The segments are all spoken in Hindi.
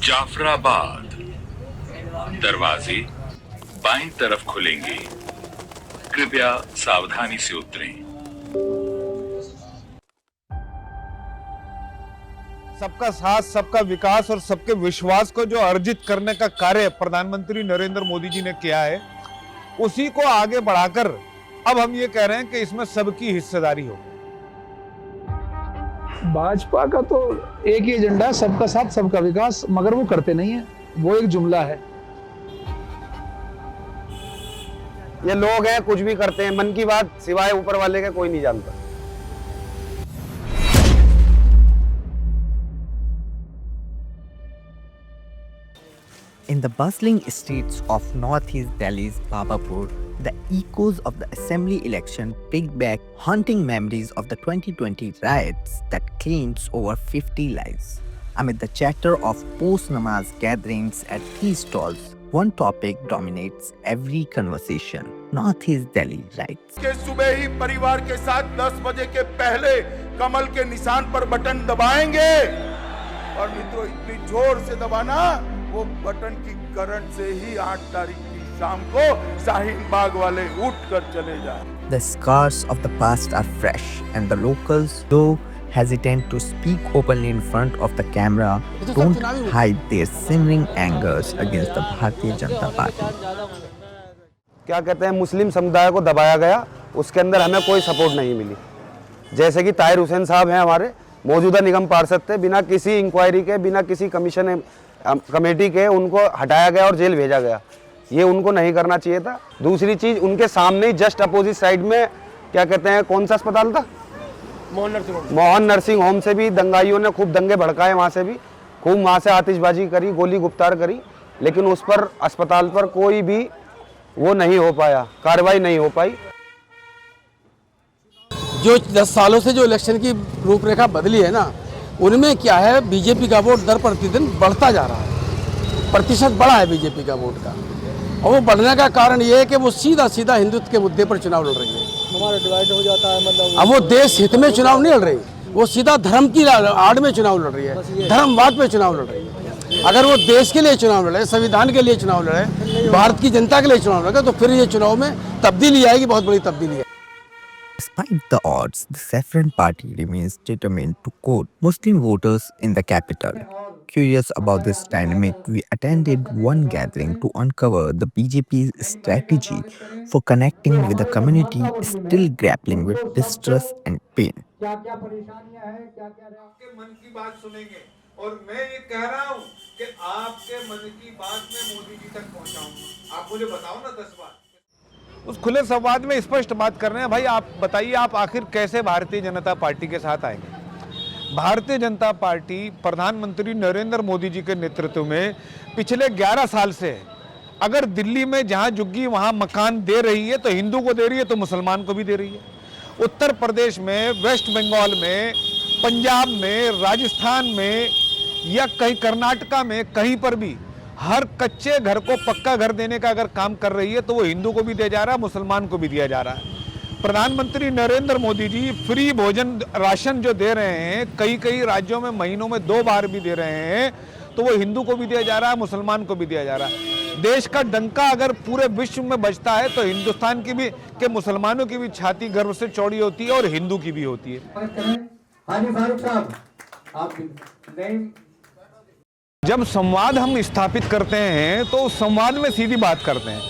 जाफराबाद, दरवाजे बाईं तरफ खुलेंगे, कृपया सावधानी से उतरें। सबका साथ, सबका विकास और सबके विश्वास को जो अर्जित करने का कार्य प्रधानमंत्री नरेंद्र मोदी जी ने किया है, उसी को आगे बढ़ाकर अब हम ये कह रहे हैं कि इसमें सबकी हिस्सेदारी हो। भाजपा का तो एक ही एजेंडा है, सबका साथ सबका विकास, मगर वो करते नहीं है। वो एक जुमला है। ये लोग हैं, कुछ भी करते हैं, मन की बात सिवाय ऊपर वाले के कोई नहीं जानता। In the bustling streets of northeast Delhi's Babapur, the echoes of the assembly election bring back haunting memories of the 2020 riots that claimed over 50 lives. Amid the chatter of post-namaz gatherings at tea stalls, one topic dominates every conversation: Northeast Delhi riots. के सुबह ही परिवार के साथ 10 बजे के पहले कमल के निशान पर बटन दबाएंगे और मित्रों इतनी जोर से दबाना, वो बटन की करंट से ही 8 तारीख की शाम को शाहीन बाग वाले उठ कर चले जाए। The scars of the past are fresh, and the locals, though hesitant to speak openly in front of the camera, don't hide their simmering angers against the Bharatiya Janata Party. क्या कहते हैं, मुस्लिम समुदाय को दबाया गया, उसके अंदर हमें कोई सपोर्ट नहीं मिली। जैसे कि ताहिर हुसैन साहब हैं, हमारे मौजूदा निगम पार्षद थे, बिना किसी इंक्वायरी के, बिना किसी कमीशन कमेटी के उनको हटाया गया और जेल भेजा गया। ये उनको नहीं करना चाहिए था। दूसरी चीज, उनके सामने ही जस्ट अपोजिट साइड में क्या कहते हैं, कौन सा अस्पताल था, मोहन नर्सिंग होम से भी दंगाइयों ने खूब दंगे भड़काए, वहां से भी खूब वहां से आतिशबाजी करी, गोली गुप्तार करी, लेकिन उस पर अस्पताल पर कोई भी वो नहीं हो पाया, कार्रवाई नहीं हो पाई। जो 10 सालों से जो इलेक्शन की रूपरेखा बदली है ना, उनमें क्या है, बीजेपी का वोट दर प्रतिदिन बढ़ता जा रहा है, प्रतिशत बढ़ा है बीजेपी का वोट का। और वो बढ़ने का कारण ये है कि वो सीधा सीधा हिंदुत्व के मुद्दे पर चुनाव लड़ रही है। हमारा डिवाइड हो जाता है, मतलब अब वो देश हित में चुनाव नहीं लड़ रही, वो सीधा धर्म की आड़ में चुनाव लड़ रही है, धर्मवाद पे चुनाव लड़ रही है। अगर वो देश के लिए चुनाव लड़े, संविधान के लिए चुनाव लड़े, भारत की जनता के लिए चुनाव लड़े, तो फिर ये चुनाव में तब्दीली आएगी, बहुत बड़ी तब्दीली है। Despite the odds, the Saffron Party remains determined to court Muslim voters in the capital. Curious about this dynamic, we attended one gathering to uncover the BJP's strategy for connecting with the community still grappling with distress and pain. क्या-क्या परेशानियां हैं, क्या-क्या आपके मन की बात सुनेंगे और मैं ये कह रहा हूँ कि आपके मन की बात मैं मोदी जी तक पहुँचाऊंगा। आप मुझे बताओ ना 10 बात। उस खुले संवाद में स्पष्ट बात कर रहे हैं, भाई आप बताइए, आप आखिर कैसे भारतीय जनता पार्टी के साथ आएंगे। भारतीय जनता पार्टी प्रधानमंत्री नरेंद्र मोदी जी के नेतृत्व में पिछले 11 साल से है। अगर दिल्ली में जहां झुग्गी वहां मकान दे रही है तो हिंदू को दे रही है, तो मुसलमान को भी दे रही है। उत्तर प्रदेश में, वेस्ट बंगाल में, पंजाब में, राजस्थान में या कहीं कर्नाटका में, कहीं पर भी हर कच्चे घर को पक्का घर देने का अगर काम कर रही है, तो वो हिंदू को भी दिया जा रहा है, मुसलमान को भी दिया जा रहा है। प्रधानमंत्री नरेंद्र मोदी जी फ्री भोजन राशन जो दे रहे हैं, कई राज्यों में महीनों में 2 बार भी दे रहे हैं, तो वो हिंदू को भी दिया जा रहा है, मुसलमान को भी दिया जा रहा है। देश का डंका अगर पूरे विश्व में बजता है, तो हिंदुस्तान की भी के मुसलमानों की भी छाती गर्व से चौड़ी होती है और हिंदू की भी होती है। जब संवाद हम स्थापित करते हैं, तो उस संवाद में सीधी बात करते हैं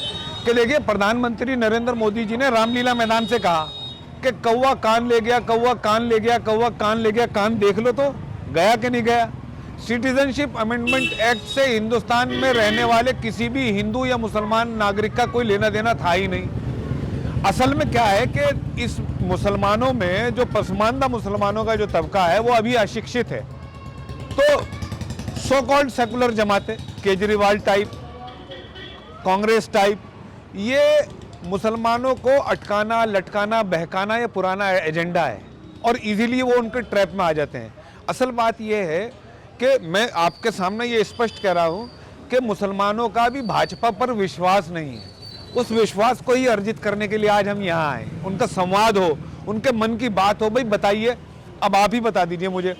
कि देखिए, प्रधानमंत्री नरेंद्र मोदी जी ने रामलीला मैदान से कहा कि कौवा कान ले गया, कौवा कान ले गया, कौवा कान ले गया, कान देख लो तो गया कि नहीं गया। सिटीजनशिप अमेंडमेंट एक्ट से हिंदुस्तान में रहने वाले किसी भी हिंदू या मुसलमान नागरिक का कोई लेना देना था ही नहीं। असल में क्या है कि इस मुसलमानों में जो पसमानदा मुसलमानों का जो तबका है, वो अभी अशिक्षित है। तो सो कॉल्ड सेकुलर जमातें, केजरीवाल टाइप, कांग्रेस टाइप, ये मुसलमानों को अटकाना, लटकाना, बहकाना ये पुराना एजेंडा है और इजीली वो उनके ट्रैप में आ जाते हैं। असल बात ये है कि मैं आपके सामने ये स्पष्ट कह रहा हूँ कि मुसलमानों का भी भाजपा पर विश्वास नहीं है। उस विश्वास को ही अर्जित करने के लिए आज हम यहाँ आए, उनका संवाद हो, उनके मन की बात हो। भाई बताइए, अब आप ही बता दीजिए मुझे,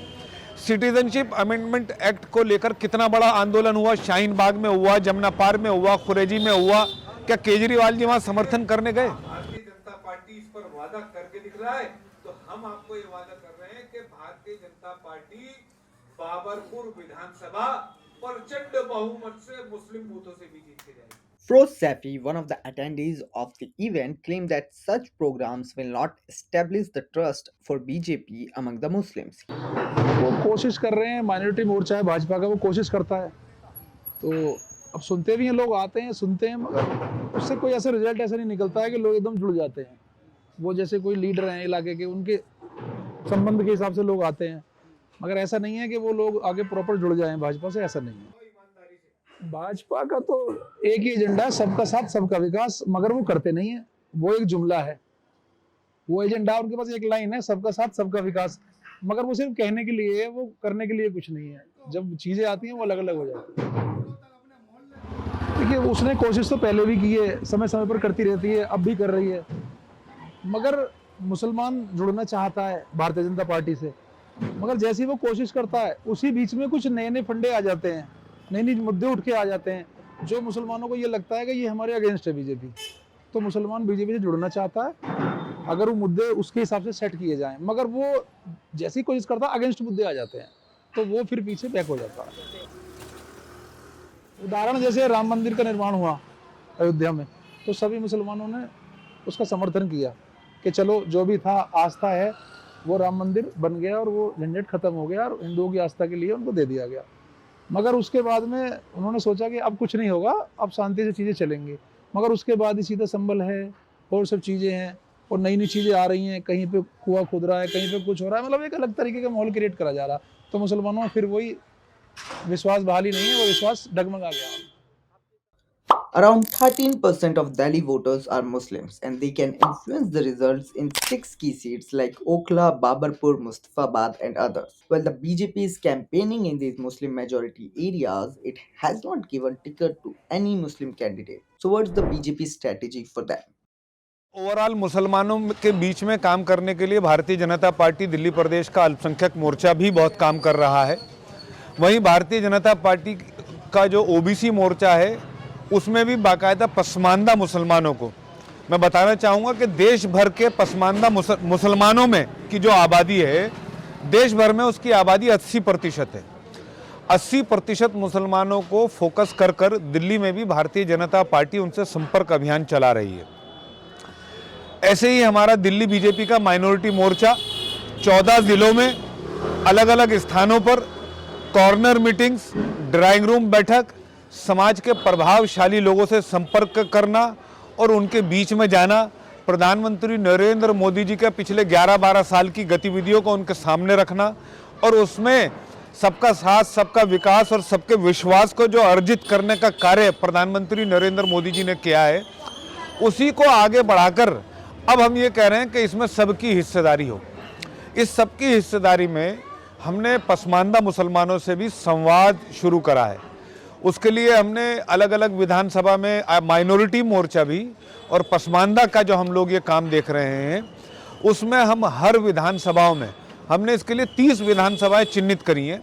सिटीजनशिप अमेंडमेंट एक्ट को लेकर कितना बड़ा आंदोलन हुआ, शाहीन बाग में हुआ, जमुना पार में हुआ, खुरेजी में हुआ। क्या केजरीवाल जी वहां समर्थन करने गए? भारतीय जनता पार्टी इस पर वादा करके दिख रहा है, तो हम आपको ये वादा कर रहे हैं कि भारतीय जनता पार्टी बाबरपुर विधानसभा प्रचंड बहुमत से मुस्लिम बूथों से भी जीत के जाएगी। Firoz Safi, one of the attendees of the event, claimed that such programs will not establish the trust for BJP among the Muslims. वो कोशिश कर रहे हैं, माइनॉरिटी मोर्चा है भाजपा का, वो कोशिश करता है। तो अब सुनते भी हैं लोग, आते हैं सुनते हैं, मगर उससे कोई ऐसा रिजल्ट ऐसा नहीं निकलता है कि लोग एकदम जुड़ जाते हैं। वो जैसे कोई लीडर हैं इलाके के, उनके संबंध के हिसाब से लोग आते हैं, मगर ऐसा नहीं है कि वो लोग आगे प्रॉपर जुड़ जाएं भाजपा से, ऐसा नहीं है। भाजपा का तो एक ही एजेंडा है, सबका साथ सबका विकास, मगर वो करते नहीं है। वो एक जुमला है, वो एजेंडा उनके पास एक लाइन है, सबका साथ सबका विकास, मगर वो सिर्फ कहने के लिए है, वो करने के लिए कुछ नहीं है। जब चीजें आती हैं वो अलग अलग हो जाती है। देखिए, उसने कोशिश तो पहले भी की है, समय समय पर करती रहती है, अब भी कर रही है, मगर मुसलमान जुड़ना चाहता है भारतीय जनता पार्टी से, मगर जैसी वो कोशिश करता है उसी बीच में कुछ नए नए फंडे आ जाते हैं, नए नए मुद्दे उठ के आ जाते हैं, जो मुसलमानों को ये लगता है कि ये हमारे अगेंस्ट है बीजेपी। तो मुसलमान बीजेपी से जुड़ना चाहता है अगर वो मुद्दे उसके हिसाब से सेट किए जाएं, मगर वो जैसी कोशिश करता है अगेंस्ट मुद्दे आ जाते हैं, तो वो फिर पीछे बैक हो जाता है। उदाहरण जैसे राम मंदिर का निर्माण हुआ अयोध्या में, तो सभी मुसलमानों ने उसका समर्थन किया कि चलो जो भी था, आस्था है, वो राम मंदिर बन गया और वो झंझट खत्म हो गया और हिंदुओं की आस्था के लिए उनको दे दिया गया। मगर उसके बाद में उन्होंने सोचा कि अब कुछ नहीं होगा, अब शांति से चीज़ें चलेंगी, मगर उसके बाद ही सीधा संबल है और सब चीज़ें हैं और नई नई चीज़ें आ रही हैं, कहीं पे कुआं खुद रहा है, कहीं पे कुछ हो रहा है, मतलब एक अलग तरीके का माहौल क्रिएट करा जा रहा। तो मुसलमानों में फिर वही विश्वास बहाली नहीं है, वो विश्वास डगमगा गया। Around 13% of Delhi voters are Muslims and they can influence the results in 6 key seats like Okhla, Babarpur, Mustafabad and others. While the BJP is campaigning in these Muslim majority areas, it has not given ticket to any Muslim candidate. So what's the BJP strategy for that? Overall मुसलमानों के बीच में काम करने के लिए भारतीय जनता पार्टी दिल्ली प्रदेश का अल्पसंख्यक मोर्चा भी बहुत काम कर रहा है। वहीं भारतीय जनता पार्टी का जो ओबीसी मोर्चा है, उसमें भी बाकायदा पसमानदा मुसलमानों को मैं बताना चाहूँगा कि देश भर के पसमानदा मुसलमानों में की जो आबादी है, देश भर में उसकी आबादी 80% है। 80% मुसलमानों को फोकस कर कर दिल्ली में भी भारतीय जनता पार्टी उनसे संपर्क अभियान चला रही है। ऐसे ही हमारा दिल्ली बीजेपी का माइनॉरिटी मोर्चा 14 जिलों में अलग अलग स्थानों पर कॉर्नर मीटिंग्स, ड्राइंग रूम बैठक, समाज के प्रभावशाली लोगों से संपर्क करना और उनके बीच में जाना, प्रधानमंत्री नरेंद्र मोदी जी के पिछले 11-12 साल की गतिविधियों को उनके सामने रखना और उसमें सबका साथ, सबका विकास और सबके विश्वास को जो अर्जित करने का कार्य प्रधानमंत्री नरेंद्र मोदी जी ने किया है, उसी को आगे बढ़ाकर अब हम ये कह रहे हैं कि इसमें सबकी हिस्सेदारी हो। इस सबकी हिस्सेदारी में हमने पसमानदा मुसलमानों से भी संवाद शुरू करा है। उसके लिए हमने अलग अलग विधानसभा में माइनॉरिटी मोर्चा भी और पसमानदा का जो हम लोग ये काम देख रहे हैं, उसमें हम हर विधानसभाओं में हमने इसके लिए 30 विधानसभाएं चिन्हित करी हैं,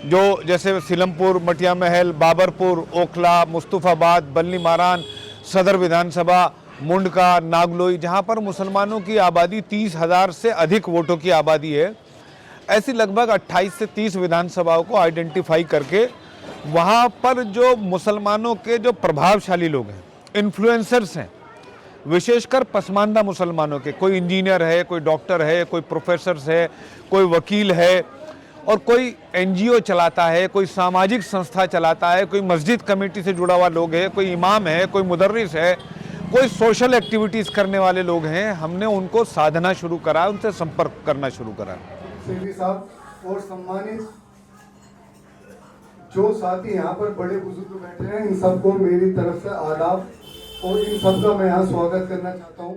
जो जैसे सीलमपुर, मटिया महल, बाबरपुर, ओखला, मुस्तफाबाद, बल्ली मारान, सदर विधानसभा, मुंडका, नागलोई, जहाँ पर मुसलमानों की आबादी 30,000 से अधिक वोटों की आबादी है। ऐसी लगभग 28 से 30 विधानसभाओं को आइडेंटिफाई करके वहाँ पर जो मुसलमानों के जो प्रभावशाली लोग हैं, इन्फ्लुएंसर्स हैं, विशेषकर पसमानदा मुसलमानों के, कोई इंजीनियर है, कोई डॉक्टर है, कोई प्रोफेसर है, कोई वकील है और कोई एनजीओ चलाता है, कोई सामाजिक संस्था चलाता है, कोई मस्जिद कमेटी से जुड़ा हुआ लोग है, कोई इमाम है, कोई मुदर्रिस है, कोई सोशल एक्टिविटीज़ करने वाले लोग हैं। हमने उनको साधना शुरू करा, उनसे संपर्क करना शुरू करा। सिंधी साहब और सम्मानित जो साथी यहाँ पर बड़े बुजुर्ग बैठे हैं, इन सबको मेरी तरफ से आदाब और इन सबका मैं यहाँ स्वागत करना चाहता हूँ।